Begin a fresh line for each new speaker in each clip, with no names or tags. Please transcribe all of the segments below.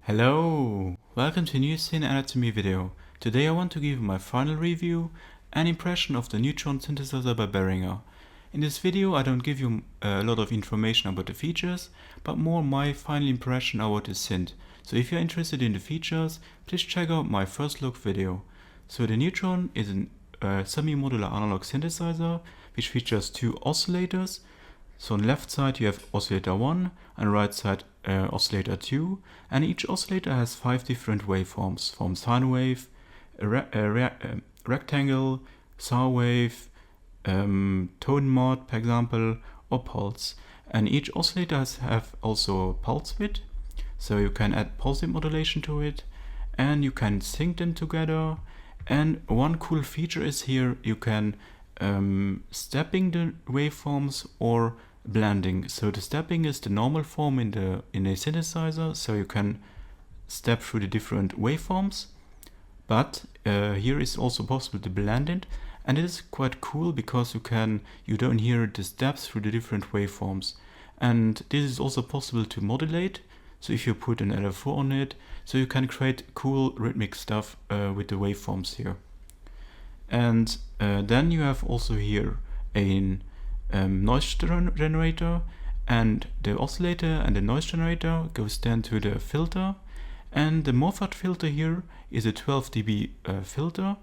Hello! Welcome to a new Synth Anatomy video. Today I want to give you my final review and impression of the Neutron synthesizer by Behringer. In this video I don't give you a lot of information about the features, but more my final impression about the synth. So if you're interested in the features, please check out my first look video. So the Neutron is a semi-modular analog synthesizer which features two oscillators. So on the left side you have oscillator 1 and right side oscillator 2, and each oscillator has 5 different waveforms, from sine wave, rectangle, saw wave, tone mod, for example, or pulse. And each oscillator have also pulse width, so you can add pulse modulation to it, and you can sync them together. And one cool feature is here you can stepping the waveforms or blending. So the stepping is the normal form in a synthesizer, so you can step through the different waveforms, but here is also possible to blend it, and it is quite cool because you don't hear the steps through the different waveforms. And this is also possible to modulate, so if you put an LFO on it, so you can create cool rhythmic stuff with the waveforms here. And then you have also here a noise generator, and the oscillator and the noise generator goes then to the filter, and the Moffatt filter here is a 12 dB filter,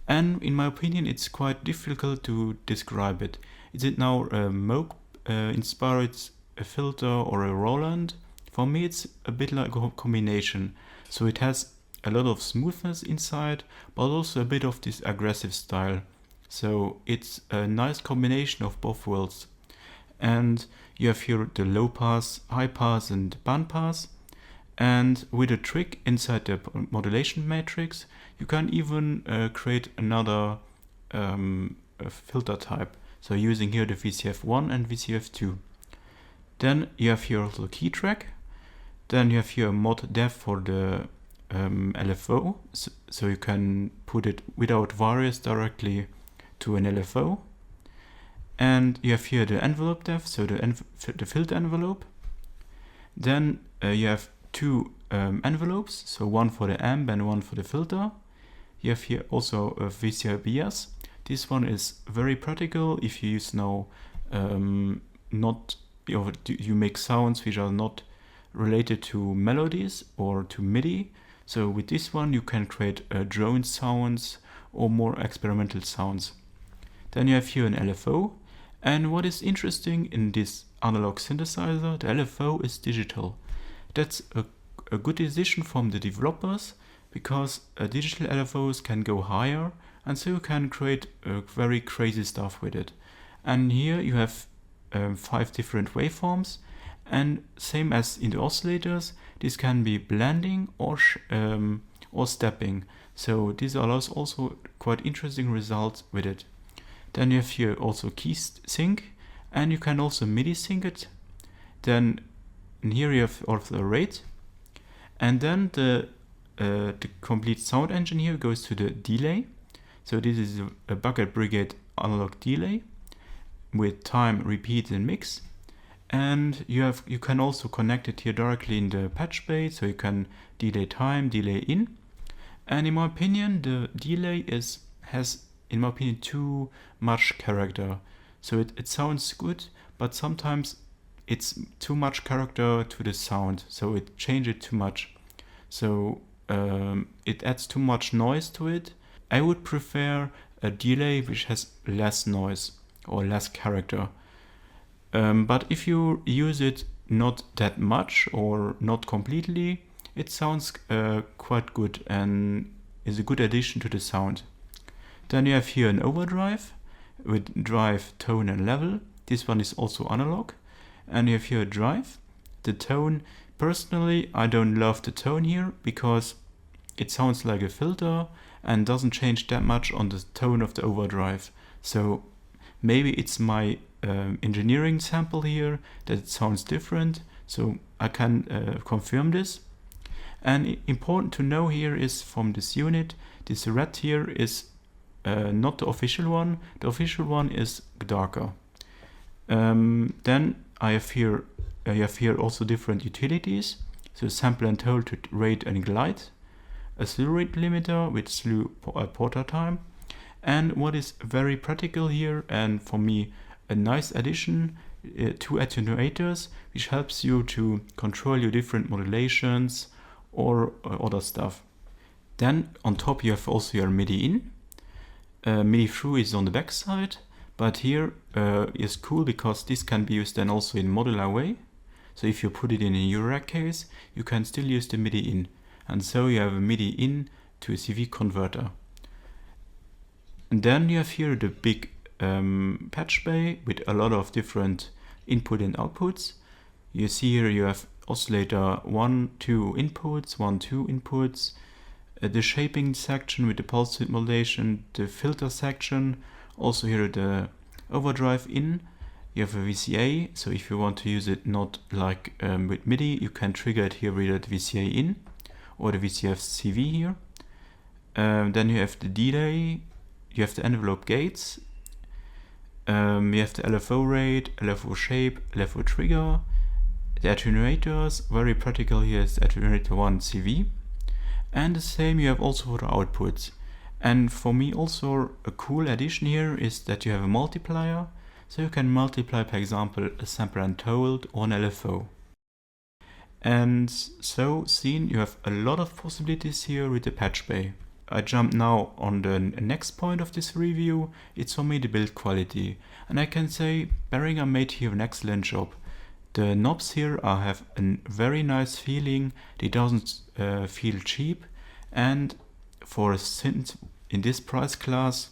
and in my opinion it's quite difficult to describe it. Is it now a Moog inspired filter or a Roland? For me it's a bit like a combination, so it has a lot of smoothness inside, but also a bit of this aggressive style. So it's a nice combination of both worlds. And you have here the low pass, high pass and band pass. And with a trick inside the modulation matrix, you can even create another filter type. So using here the VCF1 and VCF2. Then you have here also key track. Then you have here mod dev for the LFO, so you can put it without various directly to an LFO. And you have here the envelope depth, so the filter envelope. Then you have two envelopes, so one for the amp and one for the filter. You have here also a VCR bias. This one is very practical if you use now you make sounds which are not related to melodies or to MIDI. So with this one you can create drone sounds or more experimental sounds. Then you have here an LFO, and what is interesting in this analog synthesizer, the LFO is digital. That's a good decision from the developers, because digital LFOs can go higher, and so you can create very crazy stuff with it. And here you have 5 different waveforms, and same as in the oscillators, this can be blending or stepping. So this allows also quite interesting results with it. Then you have here also key sync, and you can also MIDI sync it. Then here you have also the rate, and then the complete sound engine here goes to the delay. So this is a bucket brigade analog delay with time, repeat and mix. And you can also connect it here directly in the patch bay, so you can delay time, delay in. And in my opinion, the delay has in my opinion too much character. So it sounds good, but sometimes it's too much character to the sound, so it changes it too much. So it adds too much noise to it. I would prefer a delay which has less noise or less character. But if you use it not that much or not completely, it sounds quite good and is a good addition to the sound. Then you have here an overdrive with drive, tone and level. This one is also analog. And you have here a drive. The tone, personally I don't love the tone here because it sounds like a filter and doesn't change that much on the tone of the overdrive. So maybe it's my engineering sample here that it sounds different, so I can confirm this. And important to know here is from this unit, this red here is not the official one. The official one is darker. Then I have here also different utilities. so sample and hold to rate and glide, a slew rate limiter with slew porter time, and what is very practical here, and for me a nice addition, two attenuators, which helps you to control your different modulations or other stuff. Then on top you have also your MIDI in. MIDI through is on the back side, but here is cool because this can be used then also in modular way. So if you put it in a URAC case, you can still use the MIDI in, and so you have a MIDI in to a CV converter. And then you have here the big patch bay with a lot of different input and outputs. You see here you have oscillator 1, 2 inputs, 1, 2 inputs, the shaping section with the pulse width modulation, the filter section, also here the overdrive in. You have a VCA, so if you want to use it not like with MIDI, you can trigger it here with the VCA in or the VCF CV here. Then you have the delay, you have the envelope gates, you have the LFO rate, LFO shape, LFO trigger, the attenuators, very practical here is attenuator 1 CV, and the same you have also for the outputs. And for me also a cool addition here is that you have a multiplier, so you can multiply, for example, a sample and hold or an LFO. And so seen, you have a lot of possibilities here with the patch bay. I jump now on the next point of this review. It's for me the build quality, and I can say Behringer made here an excellent job. The knobs here have a very nice feeling, they don't feel cheap, and for a synth in this price class,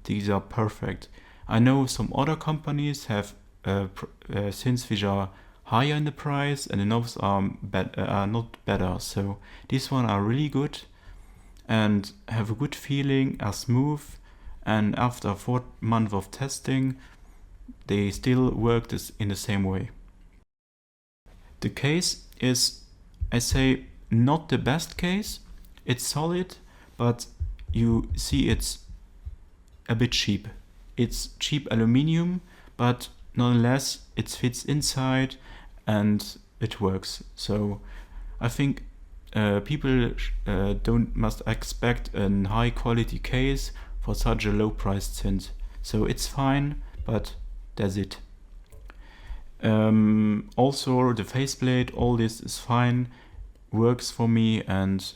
these are perfect. I know some other companies have synths which are higher in the price and the knobs are not better, so these ones are really good and have a good feeling, are smooth, and after 4 months of testing they still work in the same way. The case is, I say, not the best case. It's solid, but you see it's a bit cheap. It's cheap aluminium, but nonetheless it fits inside and it works. So I think people must expect a high quality case for such a low priced synth. So it's fine, but that's it. Also the faceplate, all this is fine, works for me, and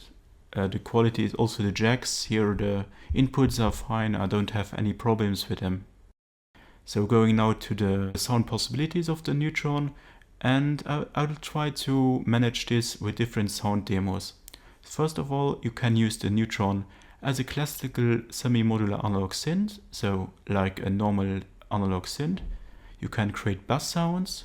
the quality is also the jacks here, the inputs are fine, I don't have any problems with them. So going now to the sound possibilities of the Neutron, and I will try to manage this with different sound demos. First of all, you can use the Neutron as a classical semi-modular analog synth, so like a normal analog synth. You can create bass sounds.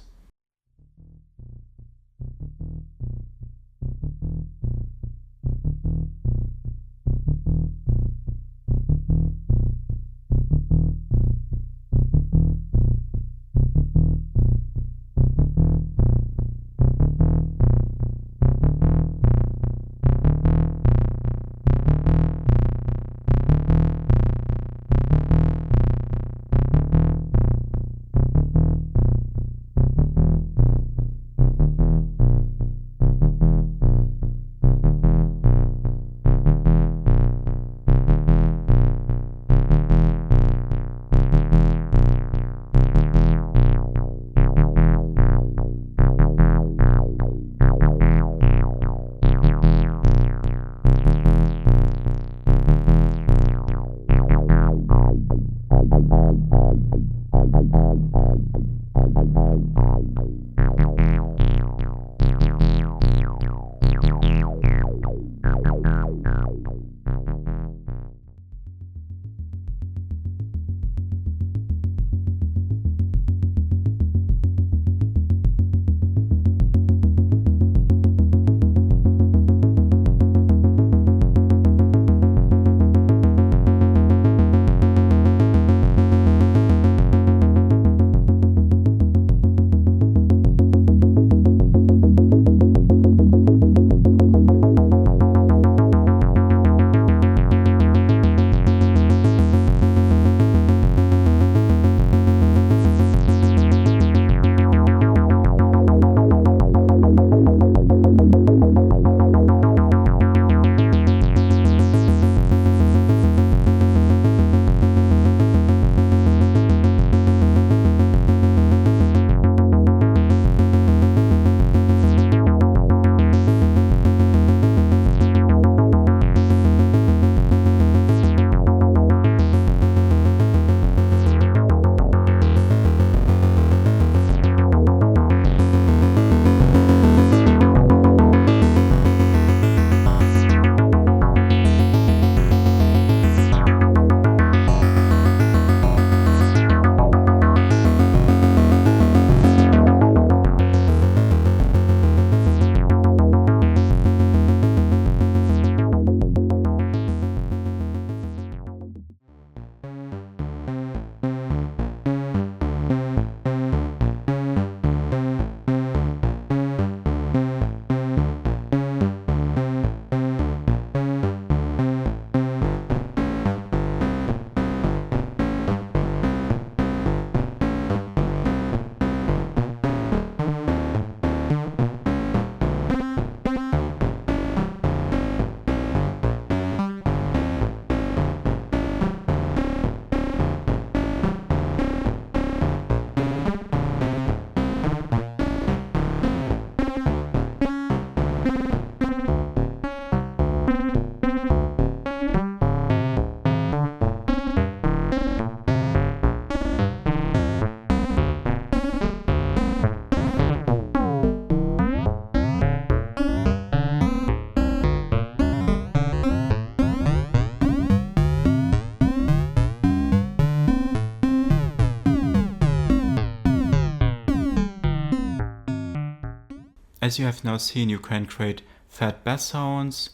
As you have now seen, you can create fat bass sounds,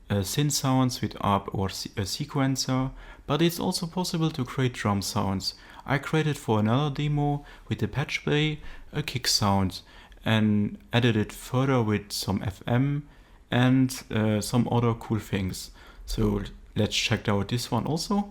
synth sounds with ARP or a sequencer, but it's also possible to create drum sounds. I created for another demo with the patch play a kick sound and added it further with some FM and some other cool things. So let's check out this one also.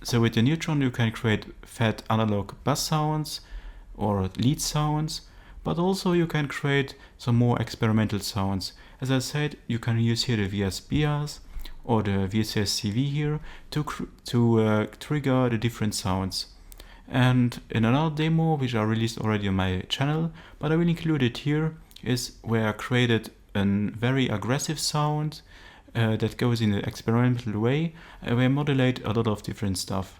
So with the Neutron you can create fat analog bass sounds or lead sounds, but also you can create some more experimental sounds. As I said, you can use here the VS bias or the VSS CV here to trigger the different sounds. And in another demo, which I released already on my channel, but I will include it here, is where I created a very aggressive sound that goes in an experimental way, where I modulate a lot of different stuff.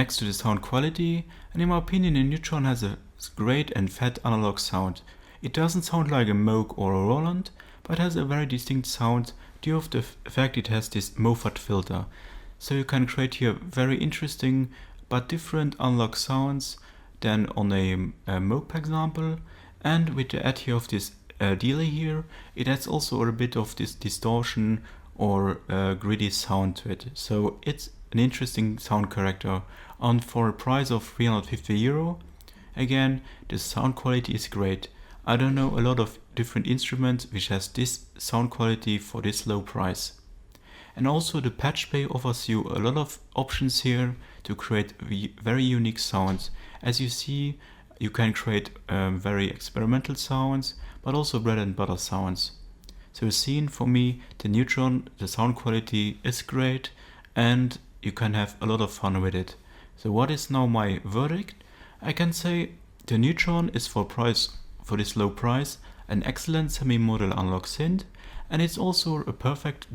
next to the sound quality, and in my opinion the Neutron has a great and fat analog sound. It doesn't sound like a Moog or a Roland, but has a very distinct sound due to the fact it has this Moffat filter. So you can create here very interesting but different analog sounds than on a Moog, for example. And with the add here of this delay here, it adds also a bit of this distortion or gritty sound to it. So it's an interesting sound character. And for a price of €350, again, the sound quality is great. I don't know a lot of different instruments which has this sound quality for this low price. And also the patch bay offers you a lot of options here to create very unique sounds. As you see, you can create very experimental sounds, but also bread and butter sounds. So seen for me, the Neutron, the sound quality is great and you can have a lot of fun with it. So what is now my verdict? I can say the Neutron is for this low price an excellent semi-modular analog synth, and it's also a perfect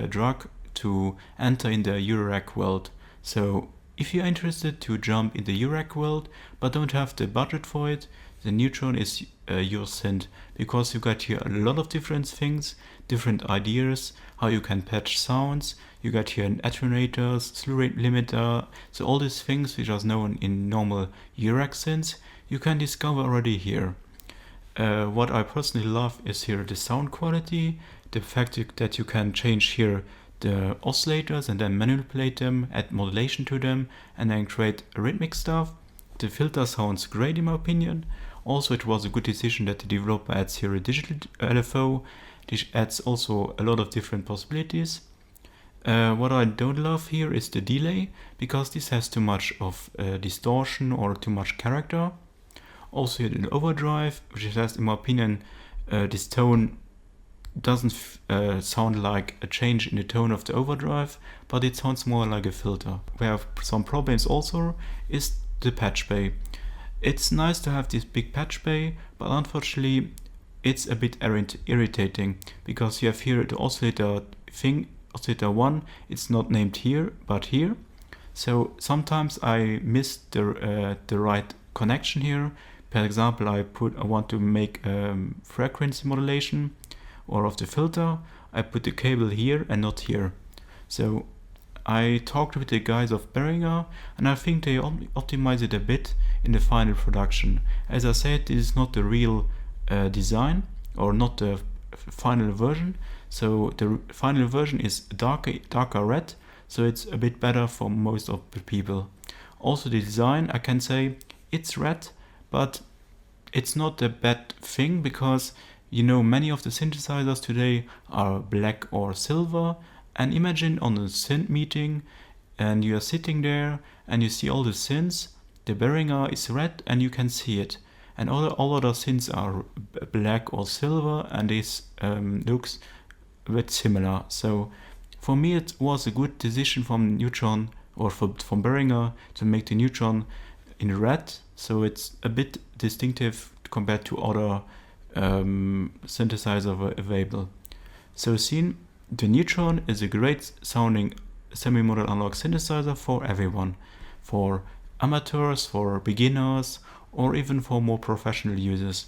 drug to enter in the Eurorack world. So if you're interested to jump in the Eurorack world but don't have the budget for it, the Neutron is your synth, because you got here a lot of different things, different ideas, how you can patch sounds. You got here an attenuators, slew rate limiter, so all these things which are known in normal Eurorack synths, you can discover already here. What I personally love is here the sound quality, the fact that you can change here the oscillators and then manipulate them, add modulation to them, and then create rhythmic stuff. The filter sounds great in my opinion. Also, it was a good decision that the developer adds here a digital LFO, which adds also a lot of different possibilities. What I don't love here is the delay, because this has too much of distortion or too much character. Also here the overdrive, which has, in my opinion, this tone doesn't sound like a change in the tone of the overdrive, but it sounds more like a filter. We have some problems also is the patch bay. It's nice to have this big patch bay, but unfortunately it's a bit irritating, because you have here the oscillator thing, oscillator 1, it's not named here but here. So sometimes I miss the right connection here. For example, I want to make frequency modulation or of the filter. I put the cable here and not here. So I talked with the guys of Behringer, and I think they optimize it a bit in the final production. As I said, this is not the real design, or not the final version. So the final version is darker red, so it's a bit better for most of the people. Also the design, I can say it's red, but it's not a bad thing, because you know many of the synthesizers today are black or silver. And imagine on a synth meeting and you are sitting there and you see all the synths, the Behringer is red and you can see it, and all other synths are black or silver, and this looks a bit similar. So for me it was a good decision from Neutron, or from Behringer, to make the Neutron in red, so it's a bit distinctive compared to other synthesizers available. So the Neutron is a great sounding semi-modular analog synthesizer for everyone, for amateurs, for beginners, or even for more professional users.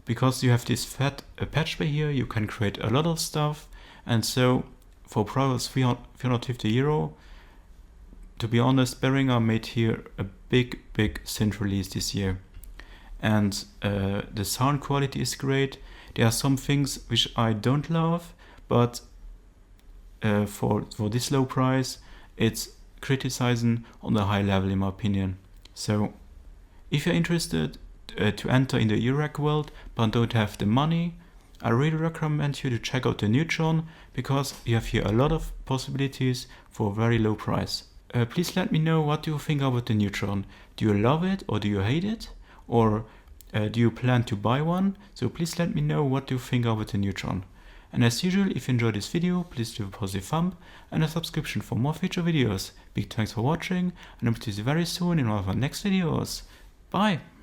Because you have this fat patch bay here, you can create a lot of stuff, and so for price €350, to be honest, Behringer made here a big synth release this year. And the sound quality is great. There are some things which I don't love, but for this low price, it's criticizing on a high level in my opinion. So if you're interested to enter in the Eurorack world but don't have the money, I really recommend you to check out the Neutron, because you have here a lot of possibilities for a very low price. Please let me know what you think about the Neutron. Do you love it or do you hate it? Or do you plan to buy one? So please let me know what you think about the Neutron. And as usual, if you enjoyed this video, please leave a positive thumb and a subscription for more future videos. Big thanks for watching, and I hope to see you very soon in one of our next videos. Bye!